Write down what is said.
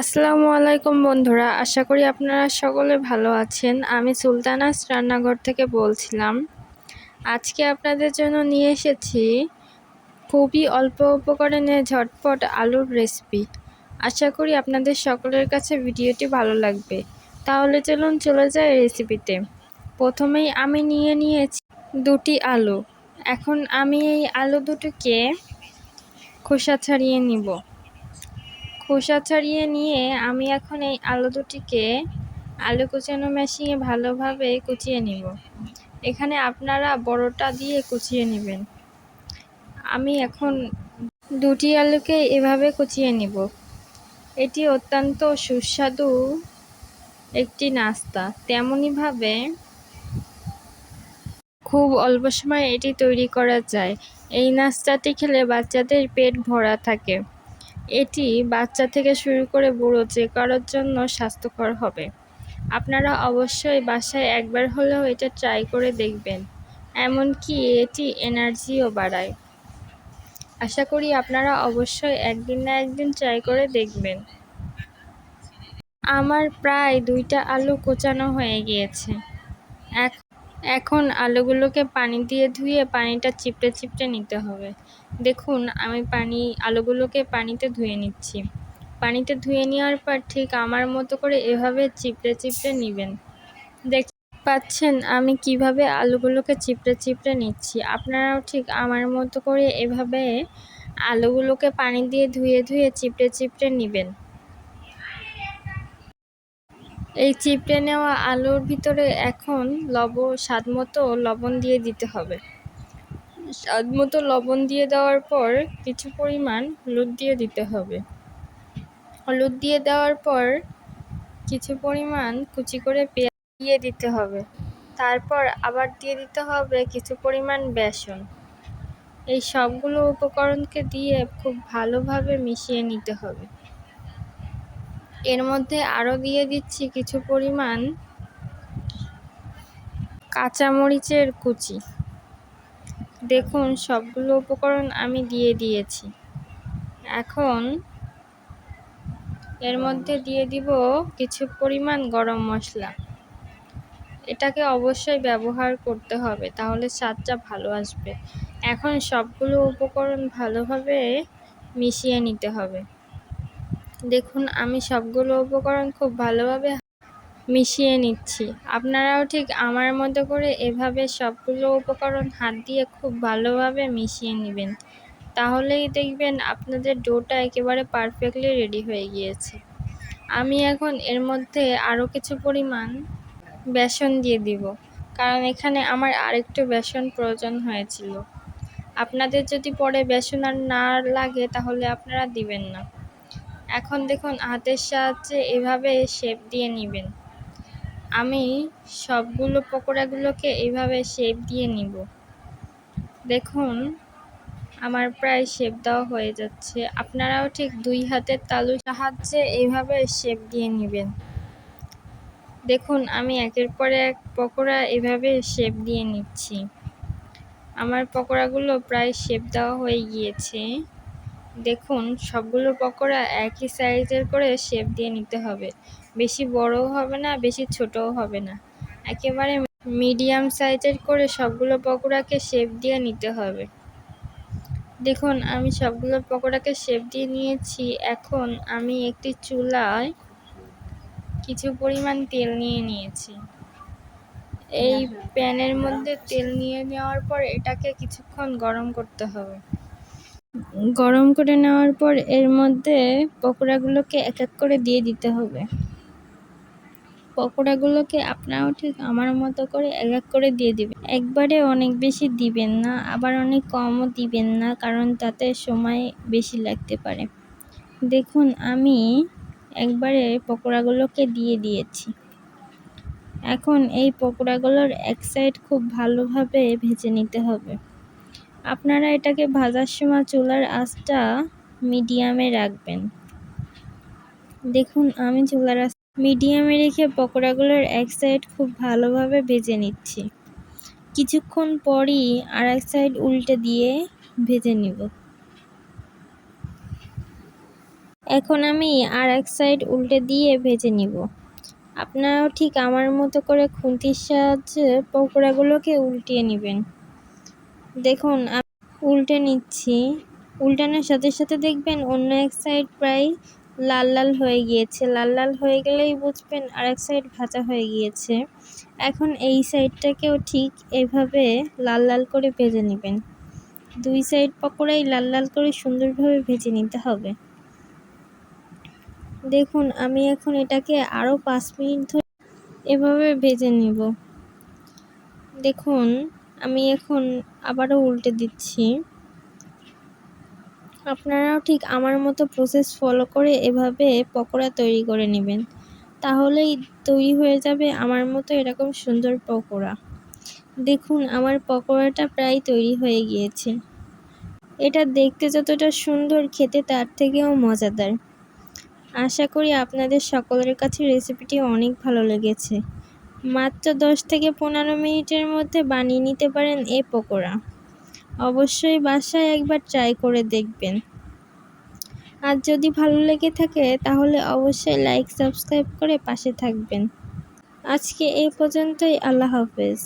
আসসালামু আলাইকুম বন্ধুরা, আশা করি আপনারা সকলে ভালো আছেন। আমি সুলতানাস রান্নাঘর থেকে বলছিলাম। আজকে আপনাদের জন্য নিয়ে এসেছি খুবই অল্প উপকরণে ঝটপট আলুর রেসিপি। আশা করি আপনাদের সকলের কাছে ভিডিওটি ভালো লাগবে। তাহলে চলুন চলে যাই রেসিপিতে। প্রথমেই আমি নিয়েছি দুটি আলু। এখন আমি এই আলু দুটোকে খোসা ছাড়িয়ে নিব। খোসা ছাড়িয়ে নিয়ে আমি এখন এই আলু দুটিকে আলু কুচানো মেশিনে ভালোভাবে কুচিয়ে নিব। এখানে আপনারা বড়টা দিয়ে কুচিয়ে নেবেন। আমি এখন দুটি আলুকে এভাবে কুচিয়ে নিব। এটি অত্যন্ত সুস্বাদু একটি নাস্তা। তেমনিভাবে খুব অল্প সময়ে এটি তৈরি করা যায়। এই নাস্তাটি খেলে বাচ্চাদের পেট ভরা থাকে। এটি বাচ্চা থেকে শুরু করে বুড়ো যে কারোর জন্য স্বাস্থ্যকর হবে। আপনারা অবশ্যই বাসায় একবার হলেও এটা ট্রাই করে দেখবেন। এমনকি এটি এনার্জিও বাড়ায়। আশা করি আপনারা অবশ্যই একদিন না একদিন ট্রাই করে দেখবেন। আমার প্রায় 2টা আলু কোচানো হয়ে গিয়েছে। এখন আলুগুলোকে পানি দিয়ে ধুয়ে পানিটা চিপড়ে নিতে হবে। দেখুন আমি আলুগুলোকে পানিতে ধুয়ে নিচ্ছি। পানিতে ধুয়ে নেওয়ার পর ঠিক আমার মতো করে এভাবে চিপড়ে নেবেন। দেখতে পাচ্ছেন আমি কিভাবে আলুগুলোকে চিপড়ে নিচ্ছি। আপনারাও ঠিক আমার মতো করে এভাবে আলুগুলোকে পানি দিয়ে ধুয়ে চিপড়ে নেবেন। এই চিপড়ে নেওয়া আলুর ভিতরে এখন স্বাদমতো লবণ দিয়ে দিতে হবে। স্বাদমতো লবণ দিয়ে দেওয়ার পর কিছু পরিমাণ হলুদ দিয়ে দিতে হবে। হলুদ দিয়ে দেওয়ার পর কিছু পরিমাণ কুচি করে পেঁয়াজ দিয়ে দিতে হবে। তারপর আবার দিয়ে দিতে হবে কিছু পরিমাণ বেসন। এই সবগুলো উপকরণকে দিয়ে খুব ভালোভাবে মিশিয়ে নিতে হবে। এর মধ্যে আরও দিয়ে দিচ্ছি কিছু পরিমাণ কাঁচামরিচের কুচি। দেখুন সবগুলো উপকরণ আমি দিয়ে দিয়েছি। এখন এর মধ্যে দিয়ে দিব কিছু পরিমাণ গরম মশলা। এটাকে অবশ্যই ব্যবহার করতে হবে, তাহলে স্বাদটা ভালো আসবে। এখন সবগুলো উপকরণ ভালোভাবে মিশিয়ে নিতে হবে। দেখুন আমি সবগুলো উপকরণ খুব ভালোভাবে মিশিয়ে নিচ্ছি। আপনারাও ঠিক আমার মতো করে এভাবে সবগুলো উপকরণ হাত দিয়ে খুব ভালোভাবে মিশিয়ে নেবেন। তাহলেই দেখবেন আপনাদের ডোটা একেবারে পারফেক্টলি রেডি হয়ে গিয়েছে। আমি এখন এর মধ্যে আরও কিছু পরিমাণ বেসন দিয়ে দিব, কারণ এখানে আমার আরেকটু বেসন প্রয়োজন হয়েছিল। আপনাদের যদি পরে বেসন আর না লাগে তাহলে আপনারা দিবেন না। এখন দেখুন হাতের সাহায্যে এভাবে শেপ দিয়ে নেবেন। আমি সবগুলো পকোড়াগুলোকে এইভাবে শেপ দিয়ে নিব। দেখুন আমার প্রায় শেপ দেওয়া হয়ে যাচ্ছে। আপনারাও ঠিক 2 হাতের তালুর সাহায্যে এইভাবে শেপ দিয়ে নেবেন। দেখুন আমি একের পর এক পকোড়া এভাবে শেপ দিয়ে নিচ্ছি। আমার পকোড়াগুলো প্রায় শেপ দেওয়া হয়ে গিয়েছে। দেখুন সবগুলো পকোড়া একই সাইজের করে শেপ দিয়ে নিতে হবে। বেশি বড়ও হবে না, বেশি ছোটও হবে না, একেবারে মিডিয়াম সাইজের করে সবগুলো পকোড়াকে শেপ দিয়ে নিতে হবে। দেখুন আমি সবগুলো পকোড়াকে শেপ দিয়ে নিয়েছি। এখন আমি একটি চুলায় কিছু পরিমাণ তেল নিয়েছি। এই প্যানের মধ্যে তেল নিয়ে নেওয়ার পর এটাকে কিছুক্ষণ গরম করতে হবে। গরম করে নেওয়ার পর এর মধ্যে পকোড়াগুলোকে এক এক করে দিয়ে দিতে হবে। পকোড়াগুলোকে আপনারাও ঠিক আমার মতো করে এক এক করে দিয়ে দিবেন। একবারে অনেক বেশি দিবেন না, আবার অনেক কমও দিবেন না, কারণ তাতে সময় বেশি লাগতে পারে। দেখুন আমি একবারে পকোড়াগুলোকে দিয়ে দিয়েছি। এখন এই পকোড়াগুলোর এক সাইড খুব ভালোভাবে ভেজে নিতে হবে। আপনারা এটাকে ভাজার সময় চুলার আঁচটা মিডিয়ামে রাখবেন। দেখুন আমি চুলার আঁচ মিডিয়ামে রেখে পকোড়াগুলোর এক সাইড খুব ভালোভাবে ভেজে নিচ্ছি। কিছুক্ষণ পরই আর এক সাইড উল্টে দিয়ে ভেজে নিব। এখন আমি আর এক সাইড উল্টে দিয়ে ভেজে নিব। আপনারাও ঠিক আমার মতো করে খুন্তির সাহায্যে পকোড়াগুলোকে উল্টিয়ে নেবেন। দেখুন আমি উল্টে নিচ্ছি। উল্টানোর সাথে সাথে দেখবেন অন্য এক সাইড প্রায় লাল লাল হয়ে গিয়েছে। লাল লাল হয়ে গেলেই বুঝবেন আর এক সাইড ভাজা হয়ে গিয়েছে। এখন এই সাইডটাকেও ঠিক এভাবে লাল লাল করে ভেজে নেবেন। দুই সাইড পকোড়াই লাল লাল করে সুন্দরভাবে ভেজে নিতে হবে। দেখুন আমি এখন এটাকে আরও 5 মিনিট ধরে এভাবে ভেজে নিব। দেখুন আমি এখন আবারও উল্টে দিচ্ছি। আপনারাও ঠিক আমার মতো প্রসেস ফলো করে এভাবে পকোড়া তৈরি করে নেবেন। তাহলেই তৈরি হয়ে যাবে আমার মতো এরকম সুন্দর পকোড়া। দেখুন আমার পকোড়াটা প্রায় তৈরি হয়ে গিয়েছে। এটা দেখতে যতটা সুন্দর, খেতে তার থেকেও মজাদার। আশা করি আপনাদের সকলের কাছে রেসিপিটি অনেক ভালো লেগেছে। মাত্র 10 থেকে 15 মিনিটের মধ্যে বানিয়ে নিতে পারেন এই পকোড়া। অবশ্যই বাসায় একবার ট্রাই করে দেখবেন। আর যদি ভালো লেগে থাকে তাহলে অবশ্যই লাইক সাবস্ক্রাইব করে পাশে থাকবেন। আজকে এই পর্যন্তই। আল্লাহ হাফেজ।